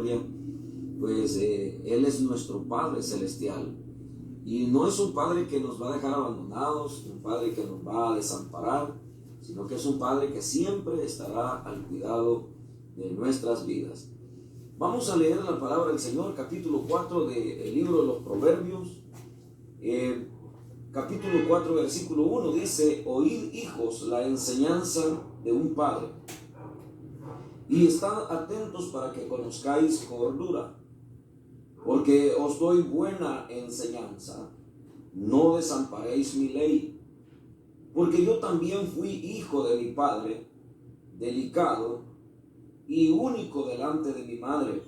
misericordia, pues Él es nuestro Padre Celestial. Y no es un Padre que nos va a dejar abandonados, un Padre que nos va a desamparar, sino que es un Padre que siempre estará al cuidado de nuestras vidas. Vamos a leer la palabra del Señor, capítulo 4 del libro de los Proverbios. Capítulo 4, versículo 1 dice: Oíd, hijos, la enseñanza de un padre, y estad atentos para que conozcáis cordura, porque os doy buena enseñanza, no desamparéis mi ley. Porque yo también fui hijo de mi padre, delicado y único delante de mi madre,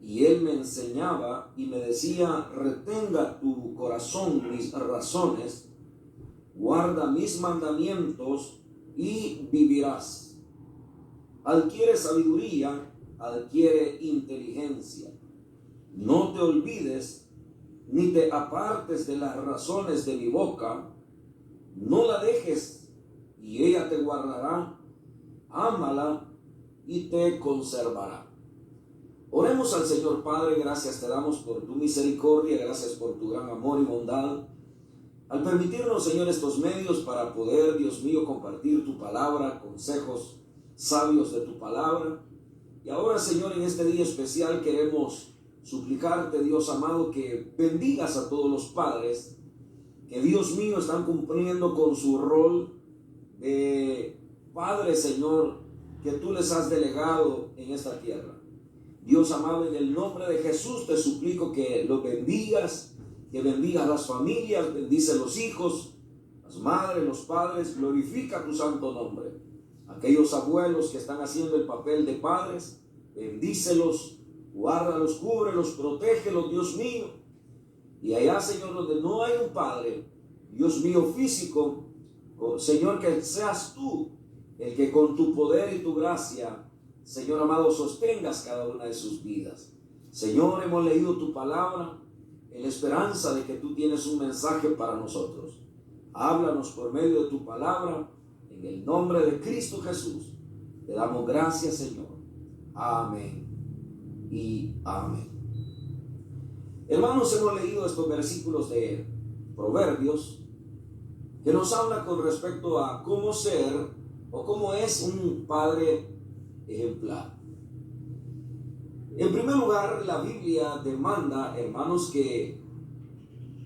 y él me enseñaba y me decía: retenga tu corazón mis razones, guarda mis mandamientos y vivirás. Adquiere sabiduría, adquiere inteligencia. No te olvides ni te apartes de las razones de mi boca. No la dejes y ella te guardará. Ámala y te conservará. Oremos al Señor. Padre, gracias te damos por tu misericordia, gracias por tu gran amor y bondad, al permitirnos, Señor, estos medios para poder, Dios mío, compartir tu palabra, consejos sabios de tu palabra. Y ahora, Señor, en este día especial queremos suplicarte, Dios amado, que bendigas a todos los padres que, Dios mío, están cumpliendo con su rol de Padre, Señor, que tú les has delegado en esta tierra. Dios amado, en el nombre de Jesús te suplico que los bendigas, que bendigas las familias, bendice los hijos, las madres, los padres, glorifica tu santo nombre. Aquellos abuelos que están haciendo el papel de padres, bendícelos, guárdalos, cúbrelos, protégelos, Dios mío. Y allá, Señor, donde no hay un padre, Dios mío, físico, Señor, que seas tú el que con tu poder y tu gracia, Señor amado, sostengas cada una de sus vidas. Señor, hemos leído tu palabra en la esperanza de que tú tienes un mensaje para nosotros. Háblanos por medio de tu palabra, en el nombre de Cristo Jesús. Te damos gracias, Señor. Amén y amén. Hermanos, hemos leído estos versículos de Proverbios que nos habla con respecto a cómo ser o cómo es un padre ejemplar. En primer lugar, la Biblia demanda, hermanos, que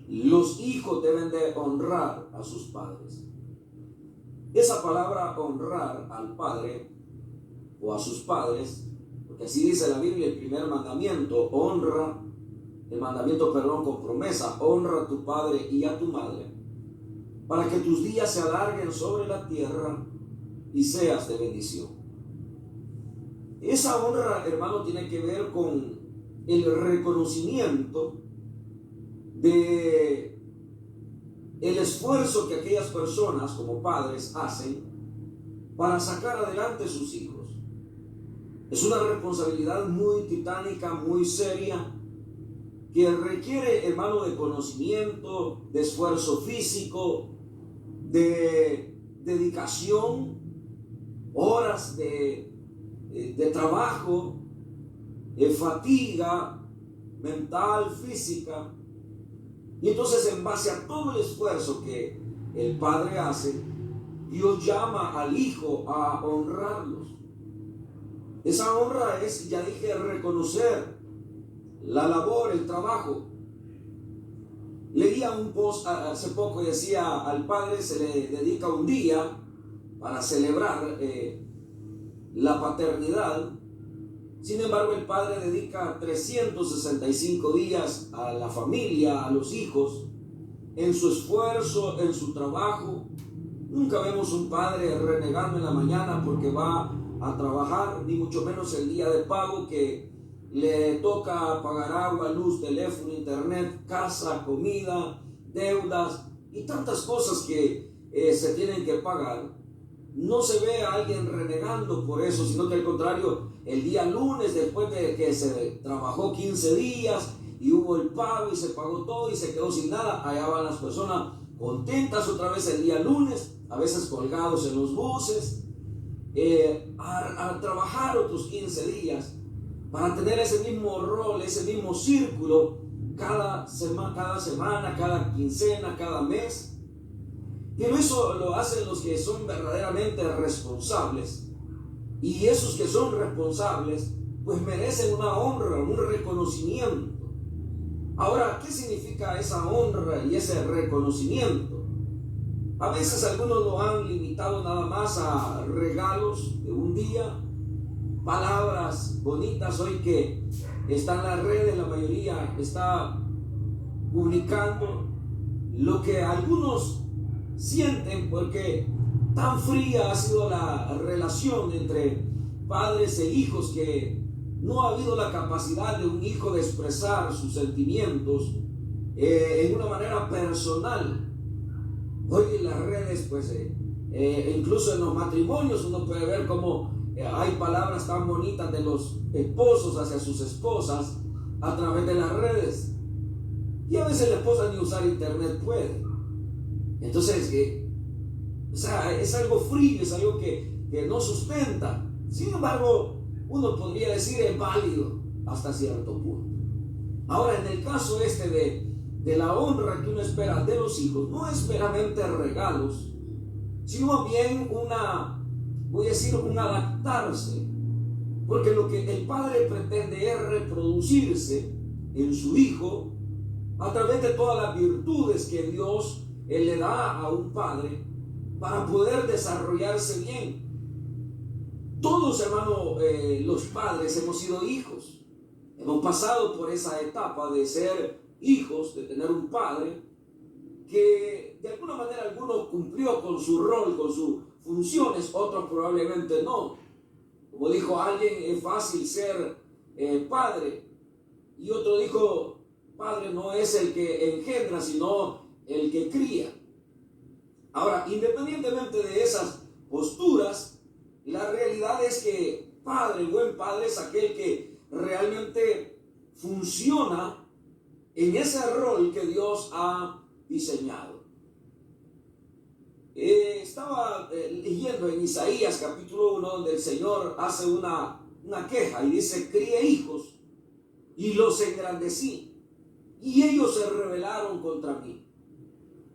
los hijos deben de honrar a sus padres. Esa palabra honrar al padre o a sus padres, porque así dice la Biblia, el primer mandamiento, con promesa: honra a tu padre y a tu madre, para que tus días se alarguen sobre la tierra y seas de bendición. Esa honra, hermano, tiene que ver con el reconocimiento de el esfuerzo que aquellas personas como padres hacen para sacar adelante sus hijos. Es una responsabilidad muy titánica, muy seria, que requiere, hermano, de conocimiento, de esfuerzo físico, de dedicación, horas de trabajo, fatiga mental, física. Y entonces, en base a todo el esfuerzo que el padre hace, Dios llama al hijo a honrarlos. Esa honra es, ya dije, reconocer la labor, el trabajo. Leía un post hace poco y decía: al padre se le dedica un día para celebrar la paternidad. Sin embargo, el padre dedica 365 días a la familia, a los hijos, en su esfuerzo, en su trabajo. Nunca vemos un padre renegando en la mañana porque va a trabajar, ni mucho menos el día de pago, que le toca pagar agua, luz, teléfono, internet, casa, comida, deudas y tantas cosas que se tienen que pagar. No se ve a alguien renegando por eso, sino que al contrario, el día lunes, después de que se trabajó 15 días y hubo el pago y se pagó todo y se quedó sin nada, allá van las personas contentas otra vez el día lunes, a veces colgados en los buses, a trabajar otros 15 días. para tener ese mismo rol, ese mismo círculo cada semana, cada quincena, cada mes. Pero eso lo hacen los que son verdaderamente responsables. Y esos que son responsables, pues merecen una honra, un reconocimiento. Ahora, ¿qué significa esa honra y ese reconocimiento? A veces algunos lo han limitado nada más a regalos de un día, palabras bonitas. Hoy que están las redes, la mayoría está publicando lo que algunos sienten, porque tan fría ha sido la relación entre padres e hijos que no ha habido la capacidad de un hijo de expresar sus sentimientos en una manera personal. Hoy en las redes, pues incluso en los matrimonios uno puede ver cómo hay palabras tan bonitas de los esposos hacia sus esposas a través de las redes. Y a veces la esposa ni usar internet puede. Entonces, es algo frío, es algo que no sustenta. Sin embargo, uno podría decir es válido hasta cierto punto. Ahora, en el caso de la honra que uno espera de los hijos, no es meramente regalos, sino bien un adaptarse. Porque lo que el padre pretende es reproducirse en su hijo a través de todas las virtudes que Dios le da a un padre para poder desarrollarse bien. Todos, hermano, los padres hemos sido hijos. Hemos pasado por esa etapa de ser hijos, de tener un padre que de alguna manera alguno cumplió con su rol, con sus funciones, otros probablemente no. Como dijo alguien, es fácil ser padre, y otro dijo, padre no es el que engendra, sino el que cría. Ahora, independientemente de esas posturas, la realidad es que buen padre es aquel que realmente funciona en ese rol que Dios ha diseñado. Estaba leyendo en Isaías capítulo 1, donde el Señor hace una queja y dice, crié hijos y los engrandecí, y ellos se rebelaron contra mí.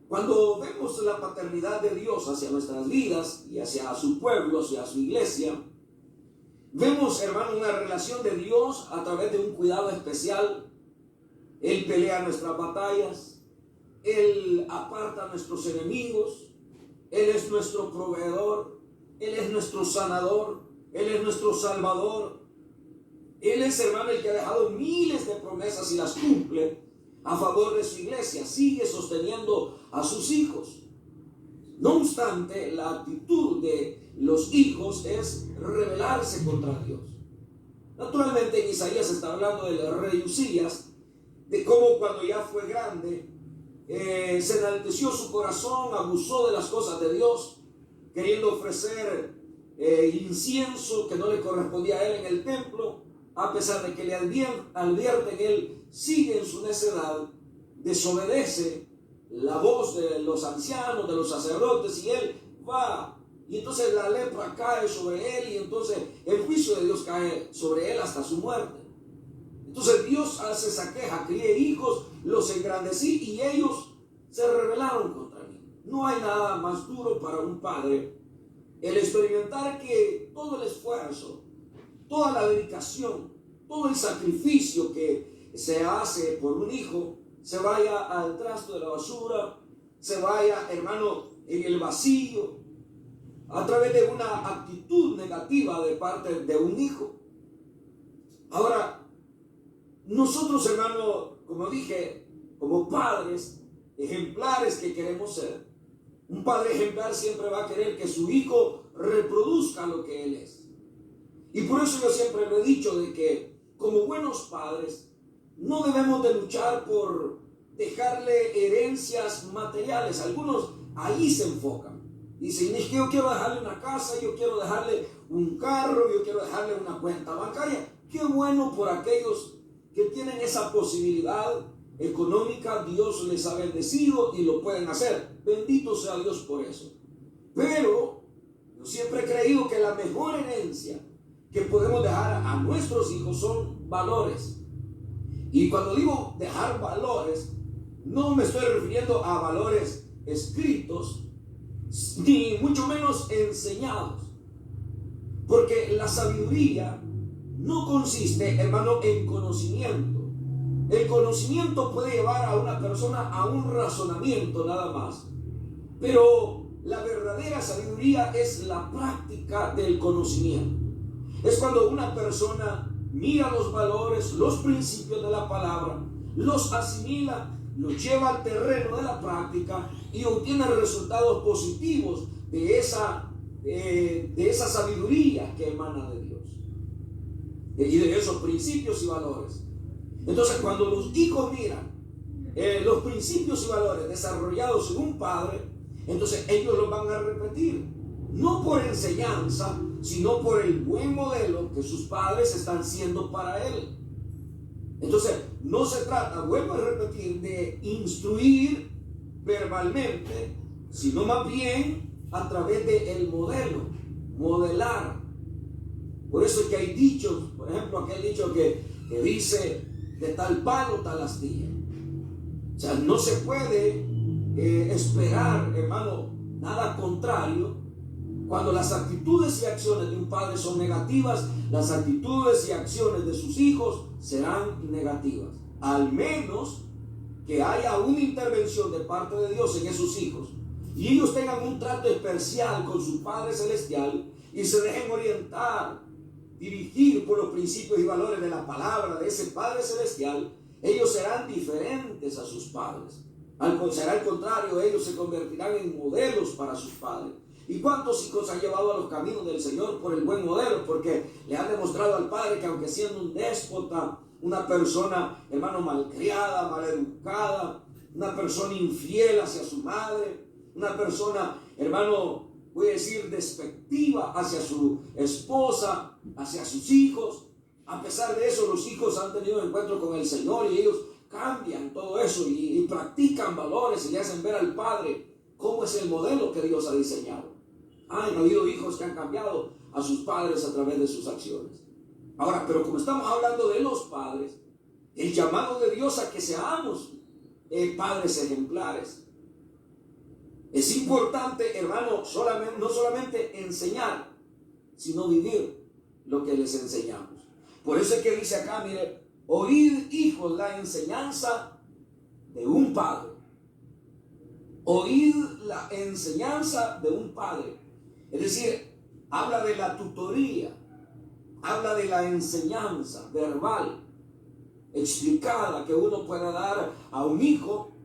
Cuando vemos la paternidad de Dios hacia nuestras vidas y hacia su pueblo, hacia su iglesia, vemos, hermano, una relación de Dios a través de un cuidado especial. Él pelea nuestras batallas, Él aparta a nuestros enemigos, Él es nuestro proveedor, Él es nuestro sanador, Él es nuestro salvador. Él es, hermano, el que ha dejado miles de promesas y las cumple a favor de su iglesia, sigue sosteniendo a sus hijos. No obstante, la actitud de los hijos es rebelarse contra Dios. Naturalmente, en Isaías está hablando del rey Usías, de cómo cuando ya fue grande, se enalteció su corazón, abusó de las cosas de Dios, queriendo ofrecer incienso que no le correspondía a él en el templo. A pesar de que le advierten, él sigue en su necedad, desobedece la voz de los ancianos, de los sacerdotes, y él va. Y entonces la lepra cae sobre él, y entonces el juicio de Dios cae sobre él hasta su muerte. Entonces Dios hace esa queja, crié hijos, los engrandecí, y ellos se rebelaron contra mí. No hay nada más duro para un padre el experimentar que todo el esfuerzo, toda la dedicación, todo el sacrificio que se hace por un hijo se vaya al trasto de la basura, se vaya, hermano, en el vacío, a través de una actitud negativa de parte de un hijo. Ahora, nosotros, hermano, como dije, como padres ejemplares que queremos ser, un padre ejemplar siempre va a querer que su hijo reproduzca lo que él es. Y por eso yo siempre lo he dicho, de que como buenos padres no debemos de luchar por dejarle herencias materiales. Algunos ahí se enfocan. Dicen, es que yo quiero dejarle una casa, yo quiero dejarle un carro, yo quiero dejarle una cuenta bancaria. Qué bueno por aquellos que tienen esa posibilidad económica. Dios les ha bendecido y lo pueden hacer. Bendito sea Dios por eso. Pero yo siempre he creído que la mejor herencia que podemos dejar a nuestros hijos son valores. Y cuando digo dejar valores, no me estoy refiriendo a valores escritos, ni mucho menos enseñados. Porque la sabiduría no consiste, hermano, en conocimiento. El conocimiento puede llevar a una persona a un razonamiento nada más. Pero la verdadera sabiduría es la práctica del conocimiento. Es cuando una persona mira los valores, los principios de la palabra, los asimila, los lleva al terreno de la práctica y obtiene resultados positivos de esa sabiduría que emana de Dios y de esos principios y valores. Entonces, cuando los hijos miran los principios y valores desarrollados en un padre, entonces ellos los van a repetir, no por enseñanza, sino por el buen modelo que sus padres están siendo para él. Entonces, no se trata, vuelvo a repetir, de instruir verbalmente, sino más bien a través del modelo, modelar. Por eso es que hay dichos, por ejemplo, aquel dicho que dice, de tal palo, tal astilla. O sea, no se puede esperar, hermano, nada contrario. Cuando las actitudes y acciones de un padre son negativas, las actitudes y acciones de sus hijos serán negativas. Al menos que haya una intervención de parte de Dios en esos hijos y ellos tengan un trato especial con su Padre Celestial y se dejen orientar, dirigir por los principios y valores de la palabra de ese Padre Celestial, ellos serán diferentes a sus padres. Será al contrario, ellos se convertirán en modelos para sus padres. ¿Y cuántos hijos han llevado a los caminos del Señor por el buen modelo? Porque le han demostrado al padre que aunque siendo un déspota, una persona, hermano, malcriada, maleducada, una persona infiel hacia su madre, una persona, hermano, voy a decir despectiva hacia su esposa, hacia sus hijos, a pesar de eso los hijos han tenido encuentro con el Señor y ellos cambian todo eso y practican valores y le hacen ver al padre cómo es el modelo que Dios ha diseñado. Han habido hijos que han cambiado a sus padres a través de sus acciones. Ahora, pero como estamos hablando de los padres, el llamado de Dios a que seamos padres ejemplares. Es importante, hermano, no solamente enseñar, sino vivir lo que les enseñamos. Por eso es que dice acá, mire, oíd, hijos, la enseñanza de un padre. Oíd la enseñanza de un padre. Es decir, habla de la tutoría, habla de la enseñanza verbal, explicada que uno puede dar a un hijo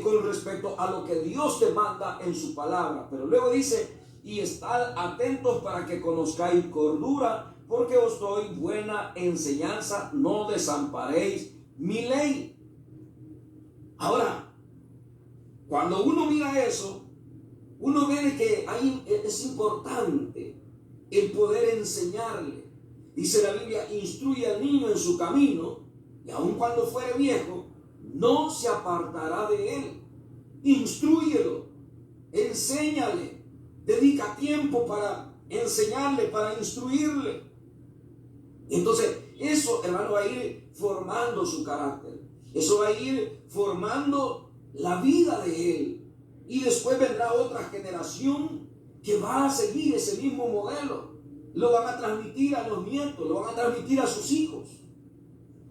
con respecto a lo que Dios te manda en su palabra. Pero luego dice, y estad atentos para que conozcáis cordura, porque os doy buena enseñanza, no desamparéis mi ley. Ahora, cuando uno mira eso, uno ve que ahí es importante el poder enseñarle. Dice la Biblia, instruye al niño en su camino, y aun cuando fuere viejo, no se apartará de él. Instrúyelo, enséñale, dedica tiempo para enseñarle, para instruirle. Entonces, eso, hermano, va a ir formando su carácter. Eso va a ir formando la vida de él. Y después vendrá otra generación que va a seguir ese mismo modelo. Lo van a transmitir a los nietos, lo van a transmitir a sus hijos.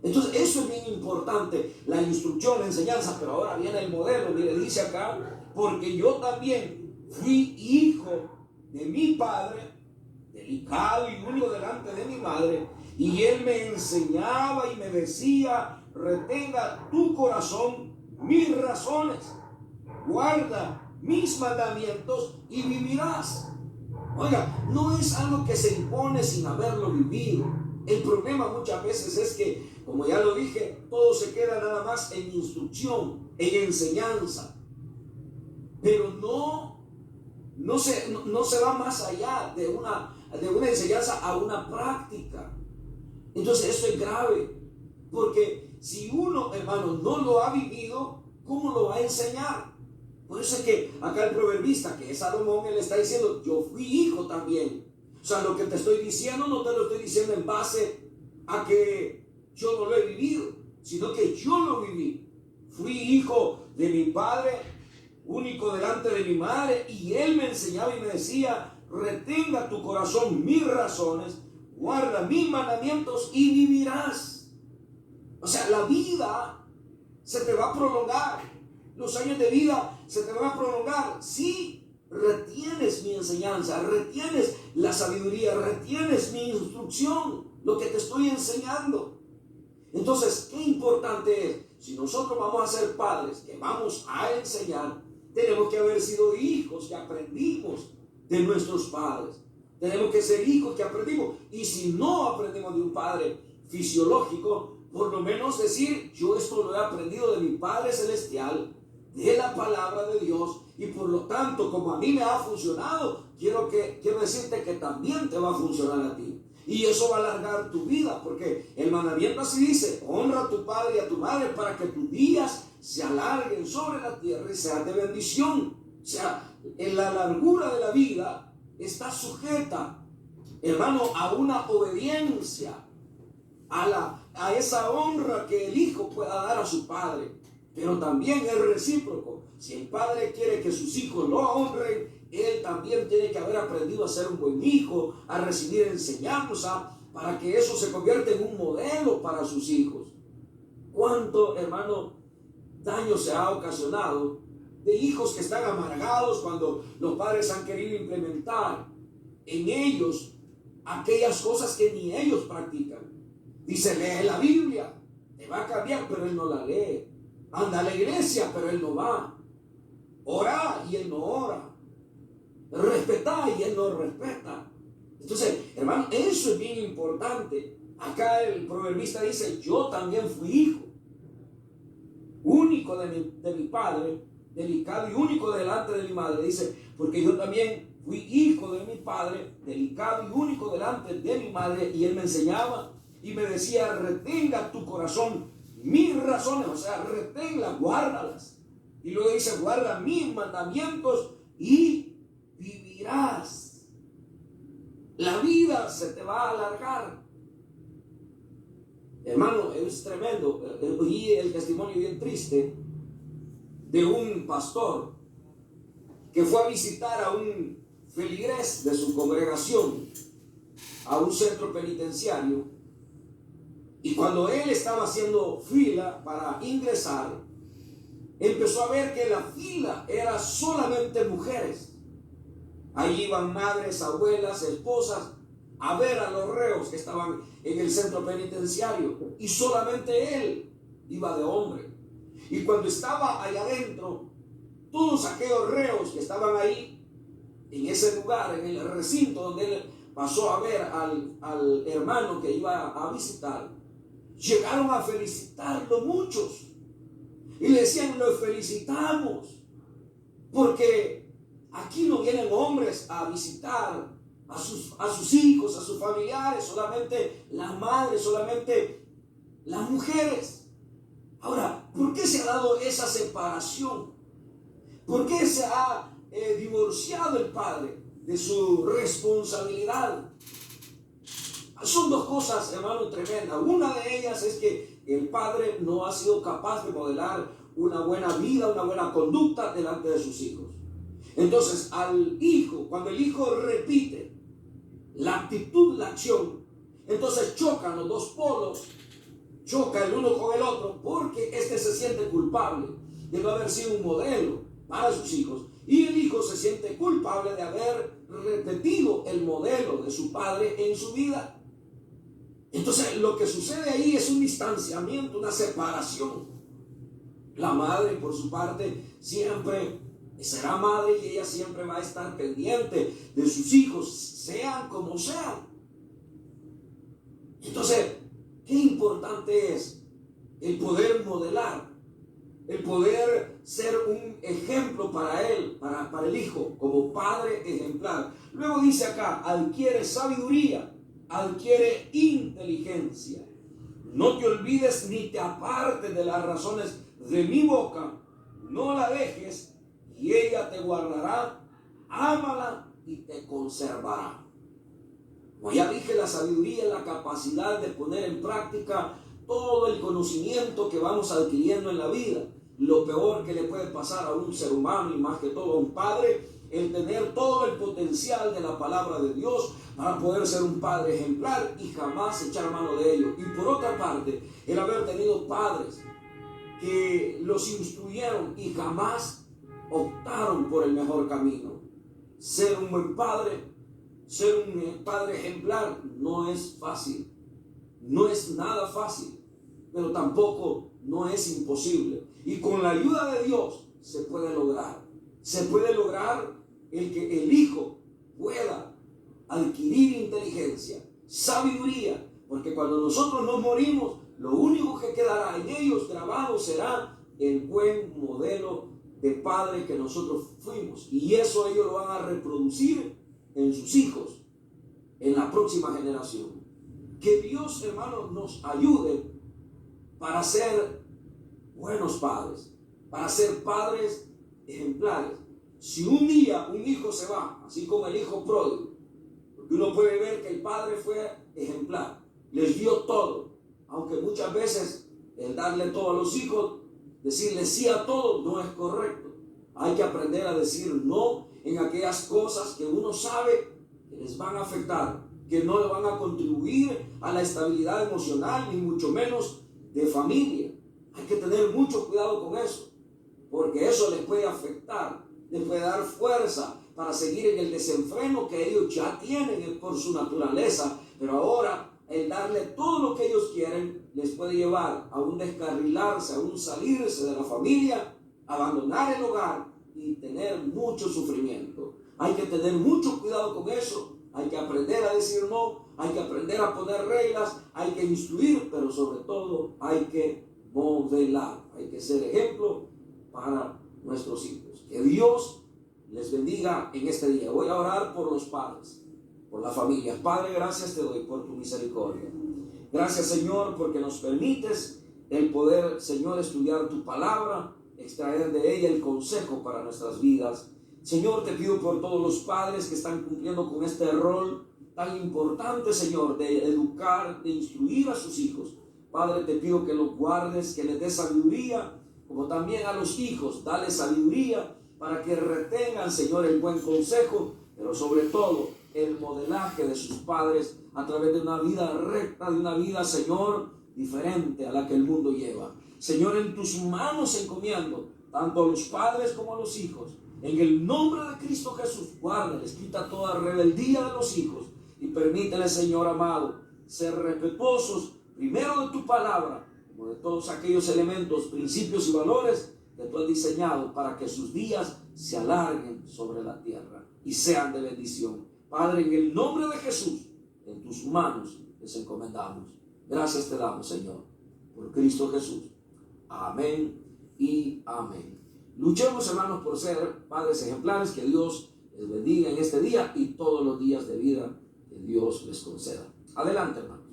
Entonces, eso es bien importante, la instrucción, la enseñanza. Pero ahora viene el modelo, mire, dice acá, porque yo también fui hijo de mi padre, delicado y único delante de mi madre, y él me enseñaba y me decía, retenga tu corazón mis razones, guarda mis mandamientos y vivirás. Oiga, no es algo que se impone sin haberlo vivido. El problema muchas veces es que, como ya lo dije, todo se queda nada más en instrucción, en enseñanza, pero no se va más allá de una enseñanza a una práctica. Entonces esto es grave, porque si uno, hermano, no lo ha vivido, ¿cómo lo va a enseñar? Por eso es que acá el proverbista, que es Salomón, él está diciendo, yo fui hijo también. O sea, lo que te estoy diciendo no te lo estoy diciendo en base a que yo no lo he vivido, sino que yo lo viví. Fui hijo de mi padre, único delante de mi madre, y él me enseñaba y me decía: retenga tu corazón mis razones, guarda mis mandamientos y vivirás. O sea, la vida se te va a prolongar, los años de vida se te van a prolongar si retienes mi enseñanza, retienes la sabiduría, retienes mi instrucción, lo que te estoy enseñando. Entonces, qué importante es, si nosotros vamos a ser padres, que vamos a enseñar, tenemos que haber sido hijos que aprendimos de nuestros padres. Tenemos que ser hijos que aprendimos. Y si no aprendemos de un padre fisiológico, por lo menos decir: yo esto lo he aprendido de mi Padre Celestial, de la palabra de Dios, y por lo tanto, como a mí me ha funcionado, quiero decirte que también te va a funcionar a ti. Y eso va a alargar tu vida, porque el mandamiento así dice: honra a tu padre y a tu madre para que tus días se alarguen sobre la tierra y sean de bendición. O sea, en la largura de la vida está sujeta, hermano, a una obediencia, a esa honra que el hijo pueda dar a su padre. Pero también es recíproco. Si el padre quiere que sus hijos lo honren, él también tiene que haber aprendido a ser un buen hijo, a recibir enseñanza, para que eso se convierta en un modelo para sus hijos. ¿Cuánto, hermano, daño se ha ocasionado de hijos que están amargados cuando los padres han querido implementar en ellos aquellas cosas que ni ellos practican? Dice: lee la Biblia, te va a cambiar, pero él no la lee. Anda a la iglesia, pero él no va. Ora y él no ora. Respeta y él no respeta. Entonces, hermano, eso es bien importante. Acá el proverbista dice: yo también fui hijo, único de mi padre, delicado y único delante de mi madre. Dice: porque yo también fui hijo de mi padre, delicado y único delante de mi madre. Y él me enseñaba y me decía: retenga tu corazón mis razones, o sea, reténlas, guárdalas. Y luego dice: guarda mis mandamientos y vivirás. La vida se te va a alargar. Hermano, es tremendo. Oí el testimonio bien triste de un pastor que fue a visitar a un feligrés de su congregación a un centro penitenciario. Y cuando él estaba haciendo fila para ingresar, empezó a ver que la fila era solamente mujeres. Allí iban madres, abuelas, esposas a ver a los reos que estaban en el centro penitenciario. Y solamente él iba de hombre. Y cuando estaba allá adentro, todos aquellos reos que estaban ahí, en ese lugar, en el recinto donde él pasó a ver al hermano que iba a visitar, llegaron a felicitarlo muchos. Y le decían: lo felicitamos, porque aquí no vienen hombres a visitar a sus hijos, a sus familiares, solamente las madres, solamente las mujeres. Ahora, ¿por qué se ha dado esa separación? ¿Por qué se ha divorciado el padre de su responsabilidad? Son dos cosas, hermano, tremendas. Una de ellas es que el padre no ha sido capaz de modelar una buena vida, una buena conducta delante de sus hijos. Entonces, al hijo, cuando el hijo repite la actitud, la acción, entonces chocan los dos polos, choca el uno con el otro, porque este se siente culpable de no haber sido un modelo para sus hijos, y el hijo se siente culpable de haber repetido el modelo de su padre en su vida. Entonces, lo que sucede ahí es un distanciamiento, una separación. La madre, por su parte, siempre será madre y ella siempre va a estar pendiente de sus hijos, sean como sean. Entonces, qué importante es el poder modelar, el poder ser un ejemplo para él, para el hijo, como padre ejemplar. Luego dice acá: adquiere sabiduría, adquiere inteligencia. No te olvides ni te apartes de las razones de mi boca, no la dejes, y ella te guardará. Ámala y te conservará. Como ya dije, la sabiduría es la capacidad de poner en práctica todo el conocimiento que vamos adquiriendo en la vida. Lo peor que le puede pasar a un ser humano y más que todo a un padre, el tener todo el potencial de la palabra de Dios para poder ser un padre ejemplar y jamás echar mano de ello. Y por otra parte, el haber tenido padres que los instruyeron y jamás optaron por el mejor camino. Ser un buen padre, ser un padre ejemplar no es fácil, no es nada fácil, pero tampoco no es imposible. Y con la ayuda de Dios se puede lograr. Se puede lograr el que el hijo pueda adquirir inteligencia, sabiduría, porque cuando nosotros nos morimos, lo único que quedará en ellos grabado será el buen modelo de padre que nosotros fuimos. Y eso ellos lo van a reproducir en sus hijos, en la próxima generación. Que Dios, hermanos, nos ayude para ser buenos padres, para ser padres ejemplares. Si un día un hijo se va, así como el hijo pródigo, porque uno puede ver que el padre fue ejemplar, les dio todo, aunque muchas veces el darle todo a los hijos, decirle sí a todo, no es correcto. Hay que aprender a decir no en aquellas cosas que uno sabe que les van a afectar, que no le van a contribuir a la estabilidad emocional, ni mucho menos de familia. Hay que tener mucho cuidado con eso, porque eso les puede afectar, les puede dar fuerza para seguir en el desenfreno que ellos ya tienen por su naturaleza, pero ahora el darle todo lo que ellos quieren les puede llevar a un descarrilarse, a un salirse de la familia, abandonar el hogar y tener mucho sufrimiento. Hay que tener mucho cuidado con eso. Hay que aprender a decir no, hay que aprender a poner reglas, hay que instruir, pero sobre todo hay que modelar, hay que ser ejemplo para nuestros hijos. Que Dios les bendiga en este día. Voy a orar por los padres, por las familias. Padre, gracias te doy por tu misericordia. Gracias, Señor, porque nos permites el poder, Señor, estudiar tu palabra, extraer de ella el consejo para nuestras vidas. Señor, te pido por todos los padres que están cumpliendo con este rol tan importante, Señor, de educar, de instruir a sus hijos. Padre, te pido que los guardes, que les des sabiduría, como también a los hijos, dale sabiduría para que retengan, Señor, el buen consejo, pero sobre todo el modelaje de sus padres a través de una vida recta, de una vida, Señor, diferente a la que el mundo lleva. Señor, en tus manos encomiendo tanto a los padres como a los hijos. En el nombre de Cristo Jesús, guárdales, quita toda rebeldía de los hijos y permítele, Señor amado, ser respetuosos primero de tu palabra, como de todos aquellos elementos, principios y valores que tú has diseñado para que sus días se alarguen sobre la tierra y sean de bendición. Padre, en el nombre de Jesús, en tus manos les encomendamos. Gracias te damos, Señor, por Cristo Jesús. Amén y amén. Luchemos, hermanos, por ser padres ejemplares. Que Dios les bendiga en este día y todos los días de vida que Dios les conceda. Adelante, hermano.